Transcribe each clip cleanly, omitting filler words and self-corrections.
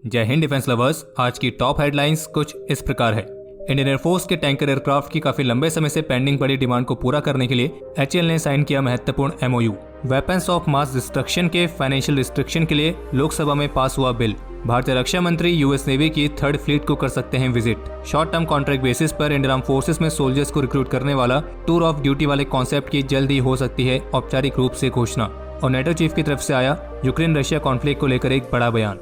जय Hind defence lovers. आज की टॉप हेडलाइंस कुछ इस प्रकार है। इंडियन एयरफोर्स के टैंकर एयरक्राफ्ट की काफी लंबे समय से पेंडिंग पड़ी डिमांड को पूरा करने के लिए एचएएल ने साइन किया महत्वपूर्ण MOU. Weapons of mass destruction के फाइनेंशियल रिस्ट्रिक्शन के लिए लोकसभा में पास हुआ बिल। भारतीय रक्षा मंत्री यूएस नेवी की थर्ड फ्लीट को कर सकते हैं visit. Short term contract basis पर इंडियन आर्म फोर्सेस में सोल्जर्स को रिक्रूट करने वाला टूर ऑफ ड्यूटी वाले कॉन्सेप्ट की जल्द ही हो सकती है औपचारिक रूप से घोषणा। और नेटो चीफ की तरफ से आया यूक्रेन रशिया कॉन्फ्लिक्ट को लेकर एक बड़ा बयान।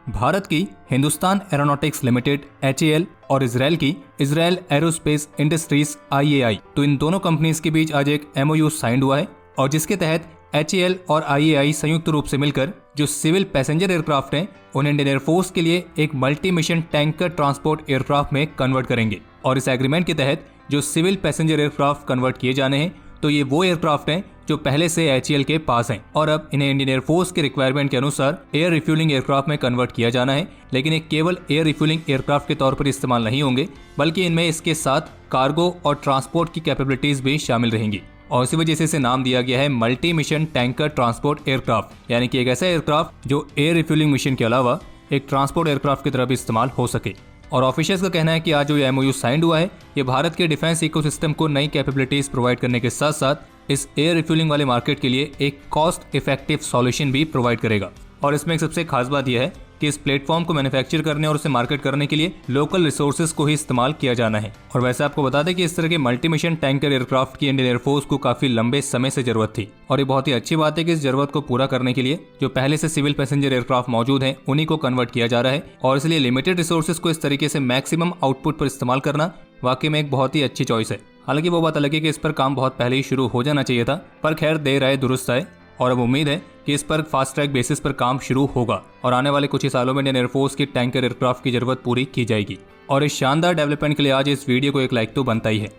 भारत की हिंदुस्तान एरोनॉटिक्स लिमिटेड एचएएल और इजराइल की इजराइल एरोस्पेस इंडस्ट्रीज आईएआई, तो इन दोनों कंपनीज के बीच आज एक एमओयू साइन हुआ है और जिसके तहत एचएएल और आईएआई संयुक्त रूप से मिलकर जो सिविल पैसेंजर एयरक्राफ्ट हैं उन्हें इंडियन एयरफोर्स के लिए एक multi mission tanker transport aircraft में कन्वर्ट करेंगे। और इस एग्रीमेंट के तहत जो सिविल पैसेंजर एयरक्राफ्ट कन्वर्ट किए जाने हैं तो ये वो एयरक्राफ्ट हैं जो पहले से एचएएल के पास हैं और अब इन्हें इंडियन एयरफोर्स के रिक्वायरमेंट के अनुसार एयर रिफ्यूलिंग एयरक्राफ्ट में कन्वर्ट किया जाना है। लेकिन ये केवल एयर रिफ्यूलिंग एयरक्राफ्ट के तौर पर इस्तेमाल नहीं होंगे बल्कि इनमें इसके साथ कार्गो और ट्रांसपोर्ट की कैपेबिलिटीज भी शामिल रहेंगी और इसी वजह से इसे नाम दिया गया है multi mission tanker transport aircraft, यानी कि एक ऐसा एयरक्राफ्ट जो एयर रिफ्यूलिंग मिशन के अलावा एक ट्रांसपोर्ट एयरक्राफ्ट की तरह भी इस्तेमाल हो सके। और ऑफिशियल्स का कहना है कि आज जो ये एमओयू साइन हुआ है ये भारत के डिफेंस इकोसिस्टम को नई कैपेबिलिटीज प्रोवाइड करने के साथ साथ इस एयर रिफ्यूलिंग वाले मार्केट के लिए एक कॉस्ट इफेक्टिव सॉल्यूशन भी प्रोवाइड करेगा। और इसमें एक सबसे खास बात यह है कि इस प्लेटफॉर्म को मैन्युफैक्चर करने और उसे मार्केट करने के लिए लोकल रिसोर्सेज को ही इस्तेमाल किया जाना है। और वैसे आपको बता दें कि इस तरह के मल्टी मिशन टैंकर एयरक्राफ्ट की इंडियन एयरफोर्स को काफी लंबे समय से जरूरत थी और ये बहुत ही अच्छी बात है कि इस जरूरत को पूरा करने के लिए जो पहले से सिविल पैसेंजर एयरक्राफ्ट मौजूद हैं उन्हीं को कन्वर्ट किया जा रहा है। और इसलिए लिमिटेड रिसोर्सेज को इस तरीके से मैक्सिमम आउटपुट पर इस्तेमाल करना वाकई में एक बहुत ही अच्छी चॉइस है। हालांकि वो बात अलग है कि इस पर काम बहुत पहले ही शुरू हो जाना चाहिए था, पर खैर देर आए दुरुस्त आए और अब उम्मीद है कि इस पर फास्ट ट्रैक बेसिस पर काम शुरू होगा और आने वाले कुछ ही सालों में इंडियन एयरफोर्स की टैंकर एयरक्राफ्ट की जरूरत पूरी की जाएगी। और इस शानदार डेवलपमेंट के लिए आज इस वीडियो को एक लाइक तो बनता ही है।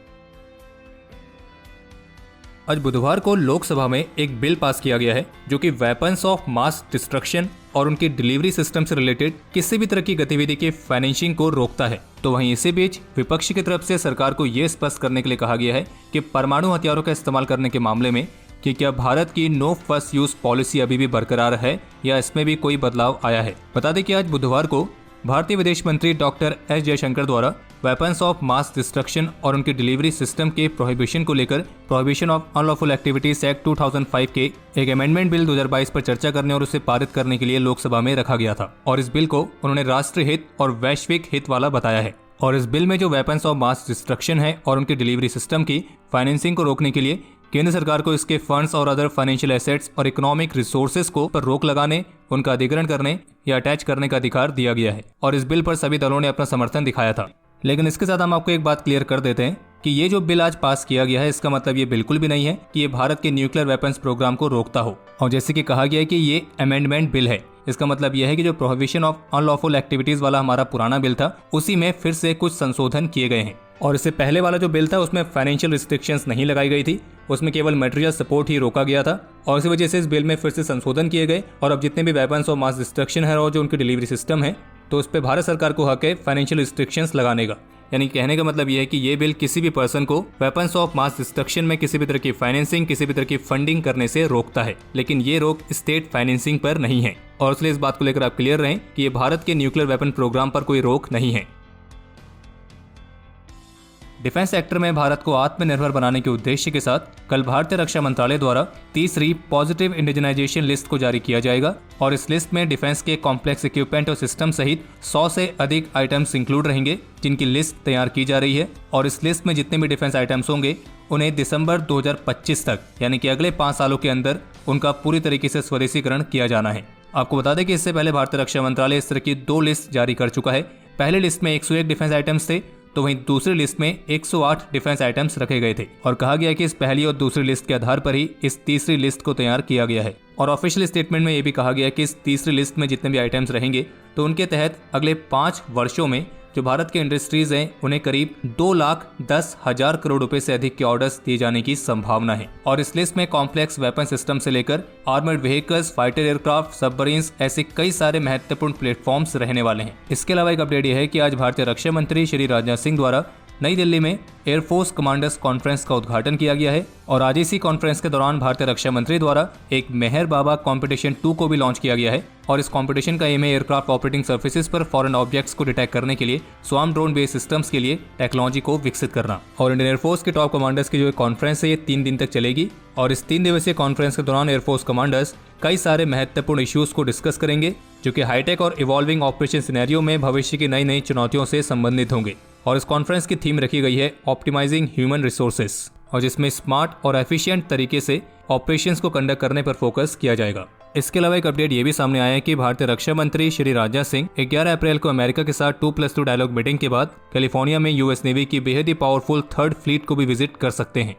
आज बुधवार को लोकसभा में एक बिल पास किया गया है जो कि वेपन्स ऑफ मास डिस्ट्रक्शन और उनकी डिलीवरी सिस्टम से रिलेटेड किसी भी तरह की गतिविधि के फाइनेंसिंग को रोकता है। तो वहीं इसी बीच विपक्ष की तरफ से सरकार को यह स्पष्ट करने के लिए कहा गया है कि परमाणु हथियारों का इस्तेमाल करने के मामले में कि क्या भारत की नो फर्स्ट यूज पॉलिसी अभी भी बरकरार है या इसमें भी कोई बदलाव आया है। बता दें कि आज बुधवार को भारतीय विदेश मंत्री डॉक्टर एस जयशंकर द्वारा वेपन्स ऑफ मास डिस्ट्रक्शन और उनकी डिलीवरी सिस्टम के प्रोहिबिशन को लेकर prohibition of unlawful activities act 2005 के एक अमेंडमेंट बिल 2022 पर चर्चा करने और उसे पारित करने के लिए लोकसभा में रखा गया था। और इस बिल को उन्होंने राष्ट्रीय हित और वैश्विक हित वाला बताया है। और इस बिल में जो वेपन्स ऑफ मास डिस्ट्रक्शन है और उनकी डिलीवरी सिस्टम की फाइनेंसिंग को रोकने के लिए केंद्र सरकार को इसके फंड्स और अदर फाइनेंशियल एसेट्स और इकोनॉमिक रिसोर्सेज को पर रोक लगाने, उनका अधिग्रहण करने या अटैच करने का अधिकार दिया गया है। और इस बिल पर सभी दलों ने अपना समर्थन दिखाया था। लेकिन इसके साथ हम आपको एक बात क्लियर कर देते हैं कि ये जो बिल आज पास किया गया है इसका मतलब ये बिल्कुल भी नहीं है कि ये भारत के न्यूक्लियर वेपन्स प्रोग्राम को रोकता हो। और जैसे कि कहा गया है कि ये अमेंडमेंट बिल है, इसका मतलब यह है कि जो प्रोहिबिशन ऑफ अनलॉफुल एक्टिविटीज वाला हमारा पुराना बिल था उसी में फिर से कुछ संशोधन किए गए हैं। और इससे पहले वाला जो बिल था उसमें फाइनेंशियल रिस्ट्रिक्शंस नहीं लगाई गई थी, उसमें केवल मटेरियल सपोर्ट ही रोका गया था। और इसी वजह से इस बिल में फिर से संशोधन किए गए और अब जितने भी वेपन्स ऑफ मास डिस्ट्रक्शन है और जो उनकी डिलीवरी सिस्टम है तो उस पर भारत सरकार को हक है फाइनेंशियल रिस्ट्रिक्शंस लगाने का। यानी कहने का मतलब यह है कि ये बिल किसी भी पर्सन को वेपन्स ऑफ मास डिस्ट्रक्शन में किसी भी तरह की फाइनेंसिंग, किसी भी तरह की फंडिंग करने से रोकता है, लेकिन ये रोक स्टेट फाइनेंसिंग पर नहीं है। और इसलिए इस बात को लेकर आप क्लियर रहें कि ये भारत के न्यूक्लियर वेपन प्रोग्राम पर कोई रोक नहीं है। डिफेंस सेक्टर में भारत को आत्मनिर्भर बनाने के उद्देश्य के साथ कल भारतीय रक्षा मंत्रालय द्वारा तीसरी पॉजिटिव इंडिजनाइजेशन लिस्ट को जारी किया जाएगा। और इस लिस्ट में डिफेंस के कॉम्प्लेक्स इक्विपमेंट और सिस्टम सहित 100 से अधिक आइटम्स इंक्लूड रहेंगे जिनकी लिस्ट तैयार की जा रही है। और इस लिस्ट में जितने भी डिफेंस आइटम्स होंगे उन्हें दिसंबर 2025 तक यानी कि अगले 5 सालों के अंदर उनका पूरी तरीके से स्वदेशीकरण किया जाना है। आपको बता दें कि इससे पहले भारतीय रक्षा मंत्रालय इस तरह की 2 लिस्ट जारी कर चुका है। पहले लिस्ट में 101 डिफेंस आइटम्स थे तो वहीं दूसरी लिस्ट में 108 डिफेंस आइटम्स रखे गए थे और कहा गया कि इस पहली और दूसरी लिस्ट के आधार पर ही इस तीसरी लिस्ट को तैयार किया गया है। और ऑफिशियल स्टेटमेंट में ये भी कहा गया कि इस तीसरी लिस्ट में जितने भी आइटम्स रहेंगे तो उनके तहत अगले 5 वर्षों में जो भारत के इंडस्ट्रीज हैं उन्हें करीब 2,10,000 करोड़ रुपए से अधिक के ऑर्डर्स दिए जाने की संभावना है। और इस लिस्ट में कॉम्प्लेक्स वेपन सिस्टम से लेकर armoured vehicles, fighter aircraft, submarines ऐसे कई सारे महत्वपूर्ण प्लेटफॉर्म्स रहने वाले हैं। इसके अलावा एक अपडेट यह है कि आज भारतीय रक्षा मंत्री श्री राजनाथ सिंह द्वारा नई दिल्ली में एयरफोर्स कमांडर्स कॉन्फ्रेंस का उद्घाटन किया गया है और आज इसी कॉन्फ्रेंस के दौरान भारतीय रक्षा मंत्री द्वारा एक मेहर बाबा कॉम्पिटिशन 2 को भी लॉन्च किया गया है और इस कॉम्पिटिशन का एम है एयरक्राफ्ट ऑपरेटिंग सर्फेसिस पर फॉरेन ऑब्जेक्ट्स को डिटेक्ट करने के लिए स्वार्म ड्रोन बेस्ड सिस्टम्स के लिए टेक्नोलॉजी को विकसित करना। और इंडियन एयरफोर्स के टॉप कमांडर्स की जो कॉन्फ्रेंस है ये 3 दिन तक चलेगी और इस 3 दिवसीय कॉन्फ्रेंस के दौरान एयरफोर्स कमांडर्स कई सारे महत्वपूर्ण इश्यूज को डिस्कस करेंगे जो कि हाईटेक और इवॉल्विंग ऑपरेशन सिनेरियो में भविष्य की नई नई चुनौतियों से संबंधित होंगे। और इस कॉन्फ्रेंस की थीम रखी गई है ऑप्टिमाइजिंग ह्यूमन रिसोर्सेस और जिसमें स्मार्ट और एफिशिएंट तरीके से ऑपरेशंस को कंडक्ट करने पर फोकस किया जाएगा। इसके अलावा एक अपडेट ये भी सामने आया है कि भारतीय रक्षा मंत्री श्री राजनाथ सिंह 11 अप्रैल को अमेरिका के साथ 2+2 डायलॉग मीटिंग के बाद कैलिफोर्निया में यूएस नेवी की बेहद ही पावरफुल 3rd फ्लीट को भी विजिट कर सकते हैं।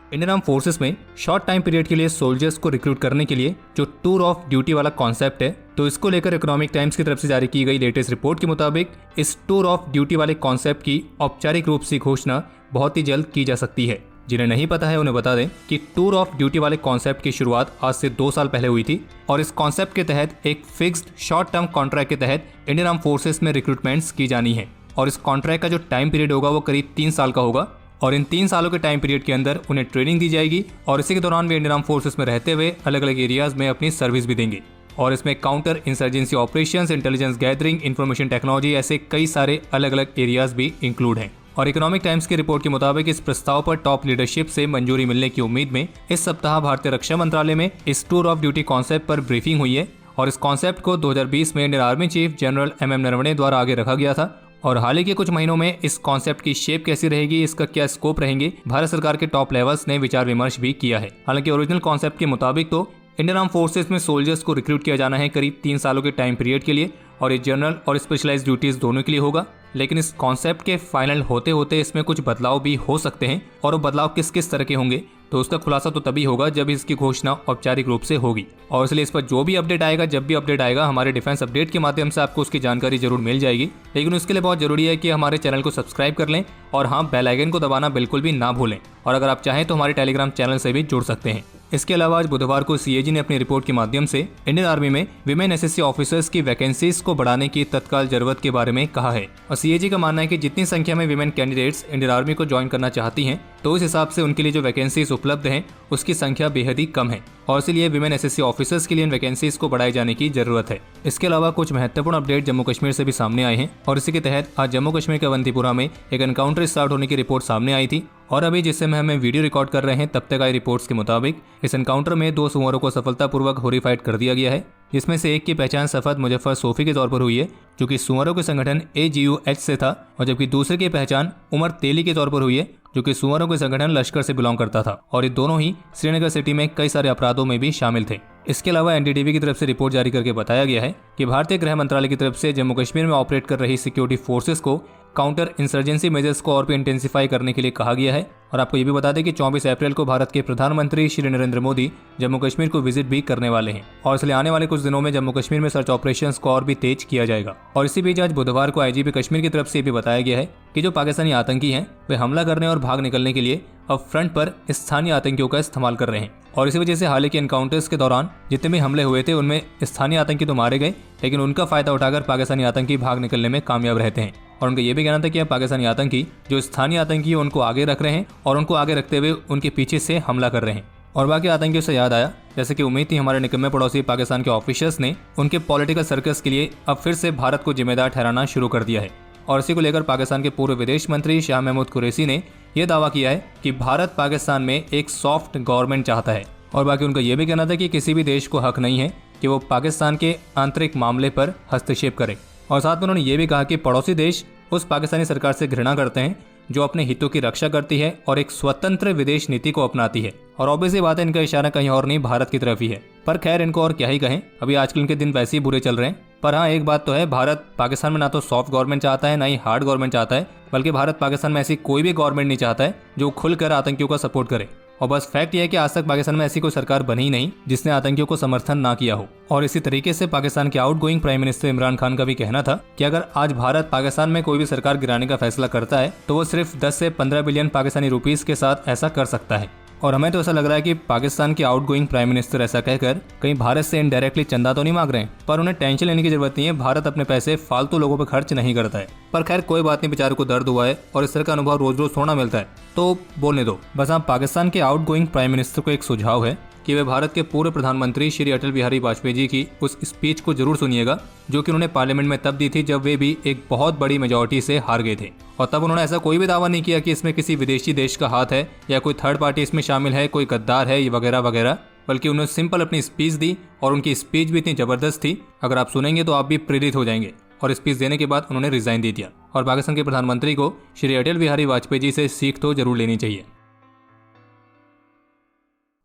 इंडियन आर्म फोर्सेस में शॉर्ट टाइम पीरियड के लिए सोल्जर्स को रिक्रूट करने के लिए जो टूर ऑफ ड्यूटी वाला कॉन्सेप्ट है, तो इसको लेकर इकोनॉमिक टाइम्स की तरफ से जारी की गई लेटेस्ट रिपोर्ट के मुताबिक इस टूर ऑफ ड्यूटी वाले कॉन्सेप्ट की औपचारिक रूप से घोषणा बहुत ही जल्द की जा सकती है। जिन्हें नहीं पता है उन्हें बता दें कि टूर ऑफ ड्यूटी वाले कॉन्सेप्ट की शुरुआत आज से 2 साल पहले हुई थी और इस कॉन्सेप्ट के तहत एक फिक्स्ड शॉर्ट टर्म कॉन्ट्रैक्ट के तहत इंडियन आर्म फोर्सेस में रिक्रूटमेंट्स की जानी है और इस कॉन्ट्रैक्ट का जो टाइम पीरियड होगा वो करीब 3 साल का होगा और इन 3 सालों के टाइम पीरियड के अंदर उन्हें ट्रेनिंग दी जाएगी और इसी के दौरान वे इंडियन आर्म फोर्सेस में रहते हुए अलग अलग एरियाज में अपनी सर्विस भी देंगे और इसमें counter insurgency operations, intelligence gathering, information technology ऐसे कई सारे अलग अलग एरियाज भी इंक्लूड हैं। और इकोनॉमिक टाइम्स की रिपोर्ट के मुताबिक इस प्रस्ताव पर टॉप लीडरशिप से मंजूरी मिलने की उम्मीद में इस सप्ताह भारतीय रक्षा मंत्रालय में इस टूर ऑफ ड्यूटी कॉन्सेप्ट पर ब्रीफिंग हुई है और इस कॉन्सेप्ट को 2020 में Indian army chief general MM Naravane द्वारा आगे रखा गया था और हाल ही के कुछ महीनों में इस कॉन्सेप्ट की शेप कैसी रहेगी, इसका क्या स्कोप रहेंगे, भारत सरकार के टॉप लेवल्स ने विचार विमर्श भी किया है। हालांकि ओरिजिनल कॉन्सेप्ट के मुताबिक तो इंडियन आर्म फोर्सेस में सोल्जर्स को रिक्रूट किया जाना है करीब 3 सालों के टाइम पीरियड के लिए और ये जनरल और स्पेशलाइज्ड ड्यूटीज दोनों के लिए होगा। लेकिन इस कॉन्सेप्ट के फाइनल होते होते इसमें कुछ बदलाव भी हो सकते हैं और वो बदलाव किस किस तरह के होंगे तो उसका खुलासा तो तभी होगा जब इसकी घोषणा औपचारिक रूप से होगी। और इसलिए इस पर जो भी अपडेट आएगा, जब भी अपडेट आएगा, हमारे डिफेंस अपडेट के माध्यम से आपको उसकी जानकारी जरूर मिल जाएगी। लेकिन उसके लिए बहुत जरूरी है कि हमारे चैनल को सब्सक्राइब कर लें और हाँ, बेल आइकन को दबाना बिल्कुल भी ना भूलें और अगर आप चाहें तो हमारे टेलीग्राम चैनल से भी जुड़ सकते हैं। इसके अलावा आज बुधवार को CAG ने अपनी रिपोर्ट के माध्यम से इंडियन आर्मी में विमेन SSC ऑफिसर्स की वैकेंसीज को बढ़ाने की तत्काल जरूरत के बारे में कहा है और CAG का मानना है कि जितनी संख्या में विमेन कैंडिडेट्स इंडियन आर्मी को ज्वाइन करना चाहती हैं तो उस हिसाब से उनके लिए जो वैकेंसीज उपलब्ध हैं उसकी संख्या बेहद ही कम है और इसलिए विमेन SSC ऑफिसर्स के लिए इन वैकेंसीज को बढ़ाए जाने की जरूरत है। इसके अलावा कुछ महत्वपूर्ण अपडेट जम्मू कश्मीर से भी सामने आए हैं और इसी के तहत आज जम्मू कश्मीर के अवंतीपुरा में एक एनकाउंटर स्टार्ट होने की रिपोर्ट सामने आई थी और अभी जिससे हमें वीडियो रिकॉर्ड कर रहे हैं तब तक आई रिपोर्ट्स के मुताबिक इस एनकाउंटर में 2 सुअरों को सफलतापूर्वक होरीफाइड कर दिया गया है, जिसमें से एक की पहचान सफद मुजफ्फर सोफी के तौर पर हुई है जो कि सुअरों के संगठन AGUH से था और जबकि दूसरे की पहचान उमर तेली के तौर पर हुई है जो कि सुअरों के संगठन लश्कर से बिलोंग करता था और ये दोनों ही श्रीनगर सिटी में कई सारे अपराधों में भी शामिल थे। इसके अलावा NDTV की तरफ से रिपोर्ट जारी करके बताया गया है कि भारतीय गृह मंत्रालय की तरफ से जम्मू कश्मीर में ऑपरेट कर रही सिक्योरिटी फोर्सेस को काउंटर इंसर्जेंसी मेजर्स को और भी इंटेंसिफाई करने के लिए कहा गया है। और आपको ये भी बता दें कि 24 अप्रैल को भारत के प्रधानमंत्री श्री नरेंद्र मोदी जम्मू कश्मीर को विजिट भी करने वाले हैं और इसलिए आने वाले कुछ दिनों में जम्मू कश्मीर में सर्च ऑपरेशंस को और भी तेज किया जाएगा। और इसी बीच आज बुधवार को IGP कश्मीर की तरफ से भी बताया गया है कि जो पाकिस्तानी आतंकी हैं वे हमला करने और भाग निकलने के लिए अब फ्रंट पर स्थानीय आतंकियों का इस्तेमाल कर रहे हैं और इसी वजह से हाल ही के एनकाउंटर्स के दौरान जितने भी हमले हुए थे उनमें स्थानीय आतंकी तो मारे गए लेकिन उनका फायदा उठाकर पाकिस्तानी आतंकी भाग निकलने में कामयाब रहते हैं और उनका यह भी कहना था कि अब पाकिस्तानी आतंकी जो स्थानीय आतंकी है उनको आगे रख रहे हैं और उनको आगे रखते हुए उनके पीछे से हमला कर रहे हैं। और बाकी आतंकियों से याद आया, जैसे कि उम्मीद थी हमारे निकम्मे पड़ोसी पाकिस्तान के ऑफिसर्स ने उनके पॉलिटिकल सर्कस के लिए अब फिर से भारत को जिम्मेदार ठहराना शुरू कर दिया है और इसी को लेकर पाकिस्तान के पूर्व विदेश मंत्री शाह महमूद कुरैशी ने यह दावा किया है कि भारत पाकिस्तान में एक सॉफ्ट गवर्नमेंट चाहता है और बाकी उनका यह भी कहना था कि किसी भी देश को हक नहीं है कि वो पाकिस्तान के आंतरिक मामले पर हस्तक्षेप करे और साथ में उन्होंने ये भी कहा कि पड़ोसी देश उस पाकिस्तानी सरकार से घृणा करते हैं जो अपने हितों की रक्षा करती है और एक स्वतंत्र विदेश नीति को अपनाती है और ऑब्वियसली बात है इनका इशारा कहीं और नहीं भारत की तरफ ही है। पर खैर इनको और क्या ही कहें, अभी आजकल इनके दिन वैसे ही बुरे चल रहे हैं। पर हाँ, एक बात तो है, भारत पाकिस्तान में ना तो सॉफ्ट गवर्नमेंट चाहता है ना ही हार्ड गवर्नमेंट चाहता है, बल्कि भारत पाकिस्तान में ऐसी कोई भी गवर्नमेंट नहीं चाहता है जो खुलकर आतंकियों का सपोर्ट करे। और बस फैक्ट यह है कि आज तक पाकिस्तान में ऐसी कोई सरकार बनी ही नहीं जिसने आतंकियों को समर्थन ना किया हो। और इसी तरीके से पाकिस्तान के outgoing prime minister Imran Khan का भी कहना था कि अगर आज भारत पाकिस्तान में कोई भी सरकार गिराने का फैसला करता है तो वो सिर्फ 10 से 15 बिलियन पाकिस्तानी रुपीस के साथ ऐसा कर सकता है। और हमें तो ऐसा लग रहा है कि पाकिस्तान के आउटगोइंग प्राइम मिनिस्टर ऐसा कहकर कहीं भारत से इनडायरेक्टली चंदा तो नहीं मांग रहे हैं, पर उन्हें टेंशन लेने की जरूरत नहीं है। भारत अपने पैसे फालतू लोगों पर खर्च नहीं करता है। पर खैर कोई बात नहीं, बेचारे को दर्द हुआ है और इस तरह का अनुभव रोज रोज थोड़ा मिलता है, तो बोलने दो। बस हाँ, पाकिस्तान के आउटगोइंग प्राइम मिनिस्टर को एक सुझाव है कि वे भारत के पूर्व प्रधानमंत्री श्री अटल बिहारी वाजपेयी जी की उस स्पीच को जरूर सुनिएगा जो कि उन्होंने पार्लियामेंट में तब दी थी जब वे भी एक बहुत बड़ी मेजॉरिटी से हार गए थे। और तब उन्होंने ऐसा कोई भी दावा नहीं किया कि इसमें किसी विदेशी देश का हाथ है या कोई थर्ड पार्टी इसमें शामिल है, कोई गद्दार है वगैरह वगैरह, बल्कि उन्होंने सिंपल अपनी स्पीच दी और उनकी स्पीच भी इतनी जबरदस्त थी, अगर आप सुनेंगे तो आप भी प्रेरित हो जाएंगे। और स्पीच देने के बाद उन्होंने रिजाइन दे दिया और पाकिस्तान के प्रधानमंत्री को श्री अटल बिहारी वाजपेयी जी से सीख तो जरूर लेनी चाहिए।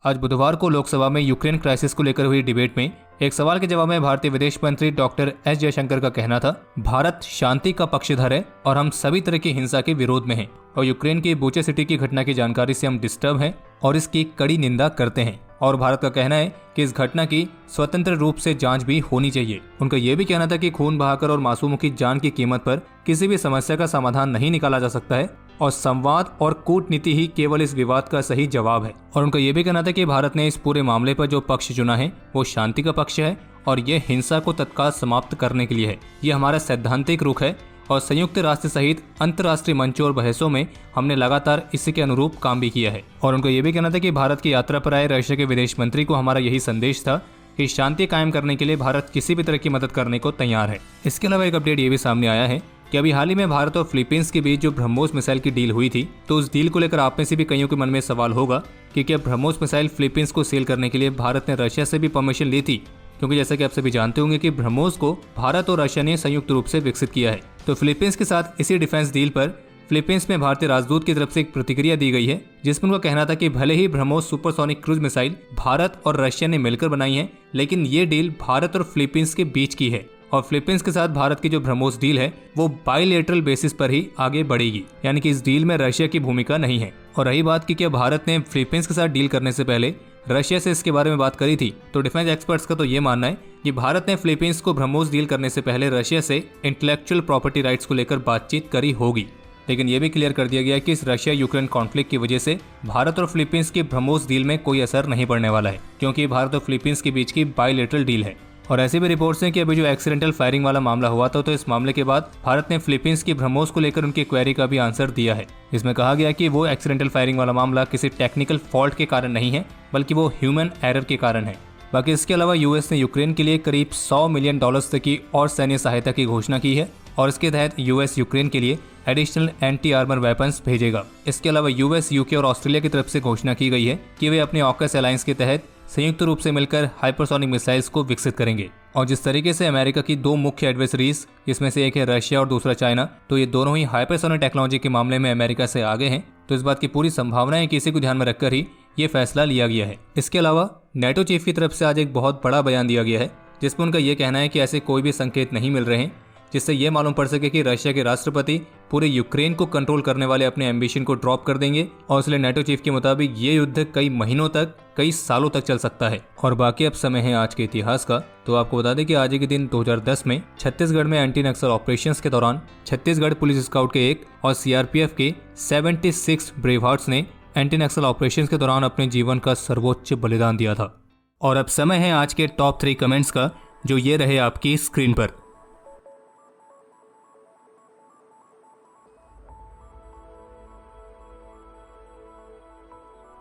आज बुधवार को लोकसभा में यूक्रेन क्राइसिस को लेकर हुई डिबेट में एक सवाल के जवाब में भारतीय विदेश मंत्री डॉक्टर एस जयशंकर का कहना था, भारत शांति का पक्षधर है और हम सभी तरह की हिंसा के विरोध में हैं और यूक्रेन की बुचे सिटी की घटना की जानकारी से हम डिस्टर्ब हैं और इसकी कड़ी निंदा करते हैं। और भारत का कहना है कि इस घटना की स्वतंत्र रूप से जांच भी होनी चाहिए। उनका यह भी कहना था कि खून बहाकर और मासूमों की जान की कीमत पर किसी भी समस्या का समाधान नहीं निकाला जा सकता है और संवाद और कूटनीति ही केवल इस विवाद का सही जवाब है। और उनका यह भी कहना था कि भारत ने इस पूरे मामले पर जो पक्ष चुना है वो शांति का पक्ष है और ये हिंसा को तत्काल समाप्त करने के लिए है। ये हमारा सैद्धांतिक रुख है और संयुक्त राष्ट्र सहित अंतर्राष्ट्रीय मंचों और बहसों में हमने लगातार इसी के अनुरूप काम भी किया है। और उनको ये भी कहना था कि भारत की यात्रा पर आए रशिया के विदेश मंत्री को हमारा यही संदेश था कि शांति कायम करने के लिए भारत किसी भी तरह की मदद करने को तैयार है। इसके अलावा एक अपडेट ये भी सामने आया है कि अभी हाल ही में भारत और फिलीपींस के बीच जो ब्रह्मोस मिसाइल की डील हुई थी, तो उस डील को लेकर आप में से भी कईयों के मन में सवाल होगा कि क्या ब्रह्मोस मिसाइल फिलीपींस को सेल करने के लिए भारत ने रशिया से भी परमिशन ली थी, क्योंकि जैसा कि आप सभी जानते होंगे कि ब्रह्मोस को भारत और रशिया ने संयुक्त रूप से विकसित किया है। तो फिलीपींस के साथ इसी डिफेंस डील पर फिलीपींस में भारतीय राजदूत की तरफ से एक प्रतिक्रिया दी गई है, जिसमें उनका कहना था कि भले ही BrahMos supersonic cruise missile Bharat और रशिया ने मिलकर बनाई है, लेकिन ये डील भारत और फिलीपींस के बीच की है और फिलीपींस के साथ भारत की जो ब्रह्मोस डील है वो बायलैटरल बेसिस पर ही आगे बढ़ेगी, यानी कि इस डील में रशिया की भूमिका नहीं है। और रही बात कि क्या भारत ने फिलीपींस के साथ डील करने से पहले रशिया से इसके बारे में बात करी थी, तो डिफेंस एक्सपर्ट्स का तो ये मानना है कि भारत ने फिलीपींस को ब्रह्मोस डील करने से पहले रशिया से इंटेलेक्चुअल प्रॉपर्टी राइट्स को लेकर बातचीत करी होगी। लेकिन यह भी क्लियर कर दिया गया कि इस रशिया यूक्रेन कॉन्फ्लिक्ट की वजह से भारत और फिलीपींस की ब्रह्मोस डील में कोई असर नहीं पड़ने वाला है, क्योंकि भारत और फिलीपींस के बीच की बायलैटरल डील है। और ऐसी भी रिपोर्ट्स हैं कि अभी जो एक्सीडेंटल फायरिंग वाला मामला हुआ था, तो इस मामले के बाद भारत ने फिलीपींस की ब्रह्मोस को लेकर उनकी क्वेरी का भी आंसर दिया है। इसमें कहा गया कि वो एक्सीडेंटल फायरिंग वाला मामला किसी टेक्निकल फॉल्ट के कारण नहीं है, बल्कि वो ह्यूमन एरर के कारण है। बाकी इसके अलावा यूएस ने यूक्रेन के लिए करीब $100 मिलियन तक की और सैन्य सहायता की घोषणा की है और इसके तहत यूएस यूक्रेन के लिए एडिशनल एंटी आर्मर वेपन्स भेजेगा। इसके अलावा यूएस, यूके और ऑस्ट्रेलिया की तरफ से घोषणा की गई है कि वे अपने ऑकस अलायंस के तहत संयुक्त रूप से मिलकर हाइपरसोनिक मिसाइल्स को विकसित करेंगे। और जिस तरीके से अमेरिका की दो मुख्य एडवर्सरीज, जिसमें से एक है रशिया और दूसरा चाइना, तो ये दोनों ही हाइपरसोनिक टेक्नोलॉजी के मामले में अमेरिका से आगे हैं, तो इस बात की पूरी संभावना है कि इसी को ध्यान में रखकर ही ये फैसला लिया गया है। इसके अलावा नेटो चीफ की तरफ से आज एक बहुत बड़ा बयान दिया गया है, जिसमें उनका ये कहना है कि ऐसे कोई भी संकेत नहीं मिल रहे हैं जिससे ये मालूम पड़ सके कि रशिया के राष्ट्रपति पूरे यूक्रेन को कंट्रोल करने वाले अपने एम्बिशन को ड्रॉप कर देंगे और इसलिए नेटो चीफ के मुताबिक ये युद्ध कई महीनों तक, कई सालों तक चल सकता है। और बाकी अब समय है आज के इतिहास का, तो आपको बता दें कि आज के दिन 2010 में छत्तीसगढ़ में एंटी नक्सल ऑपरेशंस के दौरान छत्तीसगढ़ पुलिस स्काउट के एक और सीआरपीएफ के 76 ब्रेव हार्ट्स ने एंटी नक्सल ऑपरेशंस के दौरान अपने जीवन का सर्वोच्च बलिदान दिया था। और अब समय है आज के टॉप 3 कमेंट्स का, जो ये रहे आपकी स्क्रीन पर।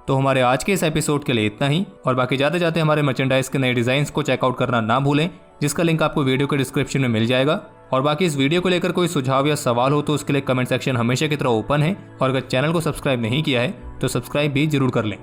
तो हमारे आज के इस एपिसोड के लिए इतना ही, और बाकी जाते जाते हमारे मर्चेंडाइज के नए डिजाइन्स को चेकआउट करना ना भूलें, जिसका लिंक आपको वीडियो के डिस्क्रिप्शन में मिल जाएगा। और बाकी इस वीडियो को लेकर कोई सुझाव या सवाल हो तो उसके लिए कमेंट सेक्शन हमेशा की तरह ओपन है, और अगर चैनल को सब्सक्राइब नहीं किया है तो सब्सक्राइब भी जरूर कर लें।